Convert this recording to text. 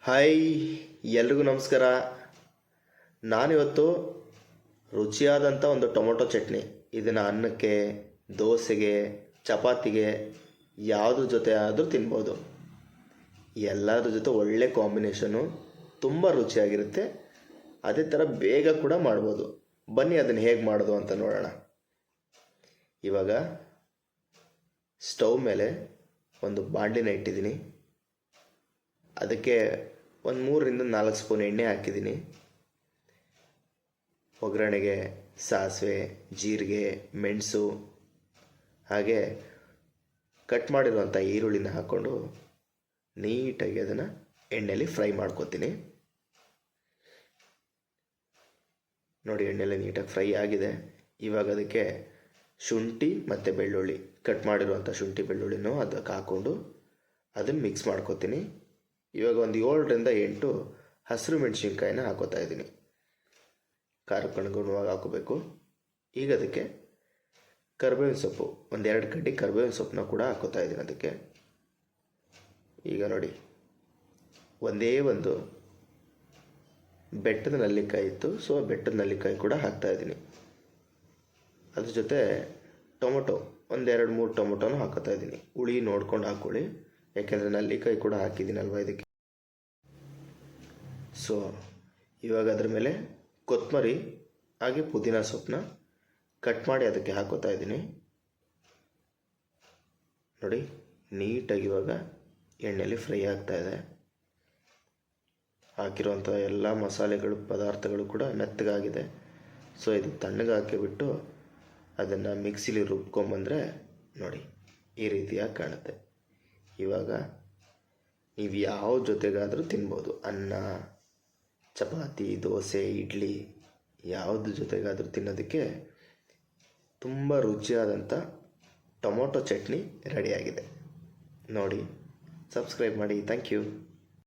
Hi, ಎಲ್ರಿಗೂ ನಮಸ್ಕಾರ. ನಾನಿವತ್ತು ರುಚಿಯಾದಂಥ ಒಂದು ಟೊಮೊಟೊ ಚಟ್ನಿ, ಇದನ್ನು ಅನ್ನಕ್ಕೆ, ದೋಸೆಗೆ, ಚಪಾತಿಗೆ ಯಾವುದ್ರ ಜೊತೆ ಆದರೂ ತಿನ್ಬೋದು. ಎಲ್ಲದ್ರ ಜೊತೆ ಒಳ್ಳೆ ಕಾಂಬಿನೇಷನು, ತುಂಬ ರುಚಿಯಾಗಿರುತ್ತೆ. ಅದೇ ಥರ ಬೇಗ ಕೂಡ ಮಾಡ್ಬೋದು. ಬನ್ನಿ ಅದನ್ನು ಹೇಗೆ ಮಾಡೋದು ಅಂತ ನೋಡೋಣ. ಇವಾಗ ಸ್ಟವ್ ಮೇಲೆ ಒಂದು ಬಾಣಲಿನ ಇಟ್ಟಿದ್ದೀನಿ. ಅದಕ್ಕೆ ಒಂದು 3-4 ಸ್ಪೂನ್ ಎಣ್ಣೆ ಹಾಕಿದ್ದೀನಿ. ಒಗ್ಗರಣೆಗೆ ಸಾಸಿವೆ, ಜೀರಿಗೆ, ಮೆಣಸು ಹಾಗೆ ಕಟ್ ಮಾಡಿರುವಂಥ ಈರುಳ್ಳಿನ ಹಾಕ್ಕೊಂಡು ನೀಟಾಗಿ ಅದನ್ನು ಎಣ್ಣೆಯಲ್ಲಿ ಫ್ರೈ ಮಾಡ್ಕೊತೀನಿ. ನೋಡಿ, ಎಣ್ಣೆಯಲ್ಲಿ ನೀಟಾಗಿ ಫ್ರೈ ಆಗಿದೆ. ಇವಾಗ ಅದಕ್ಕೆ ಶುಂಠಿ ಮತ್ತು ಬೆಳ್ಳುಳ್ಳಿ, ಕಟ್ ಮಾಡಿರುವಂಥ ಶುಂಠಿ ಬೆಳ್ಳುಳ್ಳಿನೂ ಅದಕ್ಕೆ ಹಾಕ್ಕೊಂಡು ಅದನ್ನು ಮಿಕ್ಸ್ ಮಾಡ್ಕೊತೀನಿ. ಇವಾಗ ಒಂದು 7-8 ಹಸಿರು ಮೆಣಸಿನ್ಕಾಯಿನ ಹಾಕೋತಾ ಇದ್ದೀನಿ. ಖಾರಕ್ಕೆ ಅನುಗುಣವಾಗಿ ಹಾಕೋಬೇಕು. ಈಗ ಅದಕ್ಕೆ ಕರಿಬೇವಿನ ಸೊಪ್ಪು, 1-2 ಕಡ್ಡಿ ಕರಿಬೇವಿನ ಸೊಪ್ಪನ್ನ ಕೂಡ ಹಾಕೋತಾ ಇದ್ದೀನಿ ಅದಕ್ಕೆ. ಈಗ ನೋಡಿ, ಒಂದೇ ಒಂದು ಬೆಟ್ಟದ ನೆಲ್ಲಿಕಾಯಿ ಇತ್ತು, ಸೊ ಬೆಟ್ಟದ ನೆಲ್ಲಿಕಾಯಿ ಕೂಡ ಹಾಕ್ತಾಯಿದ್ದೀನಿ. ಅದ್ರ ಜೊತೆ ಟೊಮೊಟೊ 1-2-3 ಟೊಮೊಟೊನೂ ಹಾಕೋತಾ ಇದ್ದೀನಿ. ಹುಳಿ ನೋಡ್ಕೊಂಡು ಹಾಕ್ಕೊಳ್ಳಿ, ಯಾಕೆಂದರೆ ನೆಲ್ಲಿಕಾಯಿ ಕೂಡ ಹಾಕಿದ್ದೀನಲ್ವ ಇದಕ್ಕೆ. ಸೊ ಇವಾಗ ಅದ್ರ ಮೇಲೆ ಕೊತ್ತಂಬರಿ ಹಾಗೆ ಪುದೀನ ಸೊಪ್ಪನ್ನ ಕಟ್ ಮಾಡಿ ಅದಕ್ಕೆ ಹಾಕೋತಾ ಇದ್ದೀನಿ. ನೋಡಿ, ನೀಟಾಗಿ ಇವಾಗ ಎಣ್ಣೆಯಲ್ಲಿ ಫ್ರೈ ಆಗ್ತಾಯಿದೆ. ಹಾಕಿರುವಂಥ ಎಲ್ಲ ಮಸಾಲೆಗಳು, ಪದಾರ್ಥಗಳು ಕೂಡ ಮೆತ್ತಗಾಗಿದೆ. ಸೊ ಇದು ತಣ್ಣಗೆ ಹಾಕಿಬಿಟ್ಟು ಅದನ್ನು ಮಿಕ್ಸಿಲಿ ರುಬ್ಕೊಂಬಂದರೆ ನೋಡಿ ಈ ರೀತಿಯಾಗಿ ಕಾಣುತ್ತೆ. ಇವಾಗ ನೀವು ಯಾವ ಜೊತೆಗಾದರೂ ತಿನ್ಬೋದು. ಅನ್ನ, ಚಪಾತಿ, ದೋಸೆ, ಇಡ್ಲಿ ಯಾವ್ದು ಜೊತೆಗಾದರೂ ತಿನ್ನೋದಕ್ಕೆ ತುಂಬ ರುಚಿಯಾದಂಥ ಟೊಮೊಟೊ ಚಟ್ನಿ ರೆಡಿಯಾಗಿದೆ. ನೋಡಿ, ಸಬ್ಸ್ಕ್ರೈಬ್ ಮಾಡಿ. Thank you.